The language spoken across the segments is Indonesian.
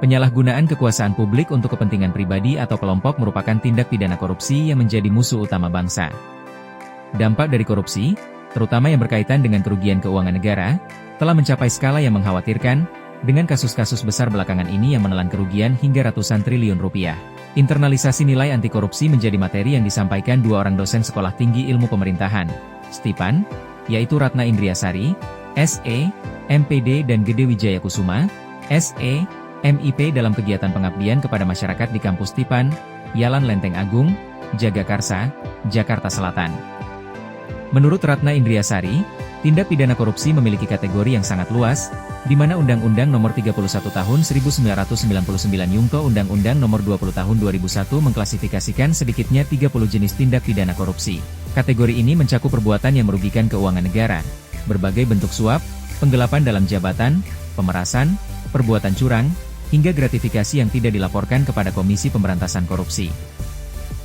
Penyalahgunaan kekuasaan publik untuk kepentingan pribadi atau kelompok merupakan tindak pidana korupsi yang menjadi musuh utama bangsa. Dampak dari korupsi, terutama yang berkaitan dengan kerugian keuangan negara, telah mencapai skala yang mengkhawatirkan, dengan kasus-kasus besar belakangan ini yang menelan kerugian hingga ratusan triliun rupiah. Internalisasi nilai anti korupsi menjadi materi yang disampaikan dua orang dosen Sekolah Tinggi Ilmu Pemerintahan, STIPAN, yaitu Ratna Indriasari, SE, MPD dan Gede Wijaya Kusuma, SE, MIP dalam kegiatan pengabdian kepada masyarakat di kampus STIPAN, Yalan Lenteng Agung, Jagakarsa, Jakarta Selatan. Menurut Ratna Indriasari, tindak pidana korupsi memiliki kategori yang sangat luas, di mana Undang-Undang Nomor 31 Tahun 1999 Yungto Undang-Undang Nomor 20 Tahun 2001 mengklasifikasikan sedikitnya 30 jenis tindak pidana korupsi. Kategori ini mencakup perbuatan yang merugikan keuangan negara, berbagai bentuk suap, penggelapan dalam jabatan, pemerasan, perbuatan curang, hingga gratifikasi yang tidak dilaporkan kepada Komisi Pemberantasan Korupsi.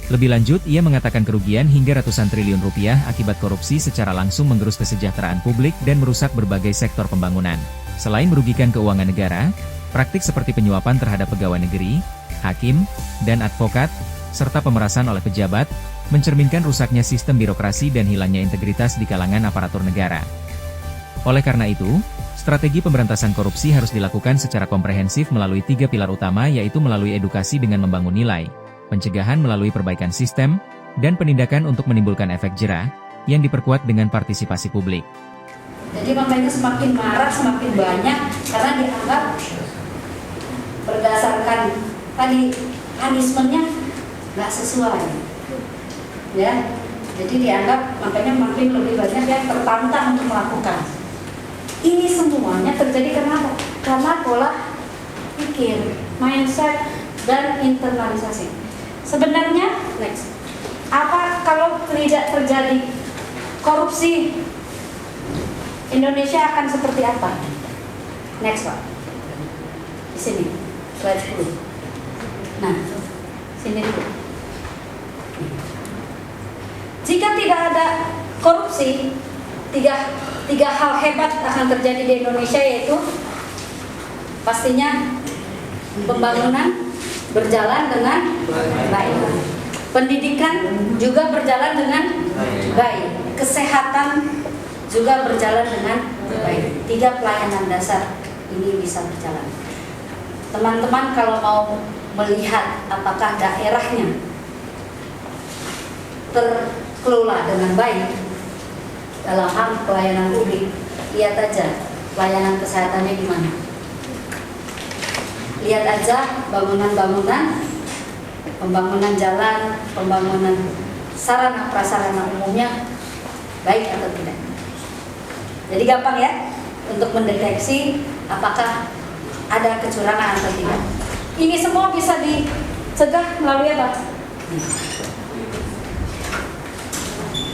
Lebih lanjut, ia mengatakan kerugian hingga ratusan triliun rupiah akibat korupsi secara langsung menggerus kesejahteraan publik dan merusak berbagai sektor pembangunan. Selain merugikan keuangan negara, praktik seperti penyuapan terhadap pegawai negeri, hakim, dan advokat, serta pemerasan oleh pejabat, mencerminkan rusaknya sistem birokrasi dan hilangnya integritas di kalangan aparatur negara. Oleh karena itu, strategi pemberantasan korupsi harus dilakukan secara komprehensif melalui 3 pilar utama, yaitu melalui edukasi dengan membangun nilai, pencegahan melalui perbaikan sistem, dan penindakan untuk menimbulkan efek jerah, yang diperkuat dengan partisipasi publik. Jadi makanya semakin marak, semakin banyak, karena dianggap berdasarkan tadi punishment-nya nggak sesuai. Ya, jadi dianggap makanya makin lebih banyak yang tertantang untuk melakukan. Ini semuanya terjadi kenapa? Karena pola pikir, mindset, dan internalisasi. Sebenarnya, next, apa kalau tidak terjadi korupsi, Indonesia akan seperti apa? Next, Pak. Di sini, slide 10. Nah, sini dulu. Jika tidak ada korupsi, tiga hal hebat akan terjadi di Indonesia, yaitu pastinya pembangunan berjalan dengan baik, pendidikan juga berjalan dengan baik, kesehatan juga berjalan dengan baik. 3 pelayanan dasar ini bisa berjalan. Teman-teman kalau mau melihat apakah daerahnya terkelola dengan baik dalam hal pelayanan publik, lihat aja pelayanan kesehatannya gimana. Lihat aja bangunan-bangunan, pembangunan jalan, pembangunan sarana prasarana umumnya baik atau tidak. Jadi gampang ya untuk mendeteksi apakah ada kecurangan atau tidak. Ini semua bisa dicegah melalui apa?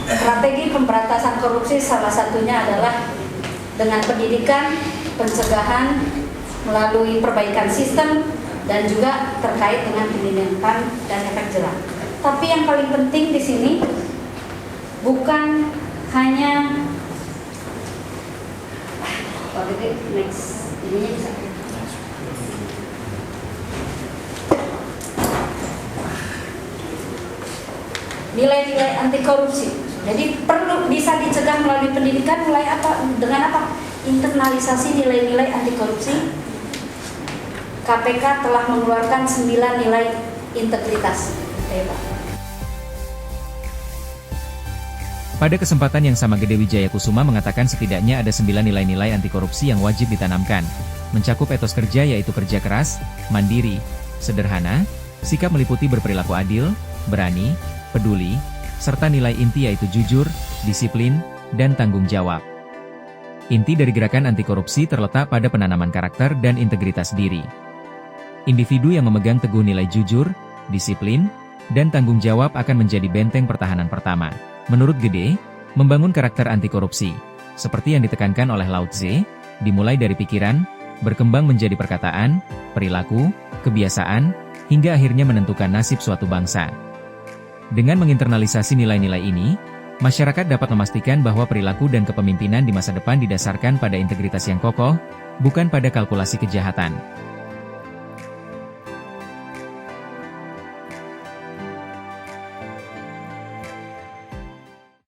Strategi pemberantasan korupsi salah satunya adalah dengan pendidikan, pencegahan, melalui perbaikan sistem, dan juga terkait dengan penindakan dan efek jerah. Tapi yang paling penting di sini bukan hanya next ininya bisa. Nilai-nilai anti korupsi. Jadi perlu bisa dicegah melalui pendidikan, mulai apa? Dengan apa? Internalisasi nilai-nilai anti korupsi. KPK telah mengeluarkan 9 nilai integritas. Pada kesempatan yang sama, Gede Wijaya Kusuma mengatakan setidaknya ada 9 nilai-nilai anti korupsi yang wajib ditanamkan, mencakup etos kerja yaitu kerja keras, mandiri, sederhana, sikap meliputi berperilaku adil, berani, peduli, serta nilai inti yaitu jujur, disiplin, dan tanggung jawab. Inti dari gerakan anti korupsi terletak pada penanaman karakter dan integritas diri. Individu yang memegang teguh nilai jujur, disiplin, dan tanggung jawab akan menjadi benteng pertahanan pertama. Menurut Gede, membangun karakter anti korupsi, seperti yang ditekankan oleh Lao Tse, dimulai dari pikiran, berkembang menjadi perkataan, perilaku, kebiasaan, hingga akhirnya menentukan nasib suatu bangsa. Dengan menginternalisasi nilai-nilai ini, masyarakat dapat memastikan bahwa perilaku dan kepemimpinan di masa depan didasarkan pada integritas yang kokoh, bukan pada kalkulasi kejahatan.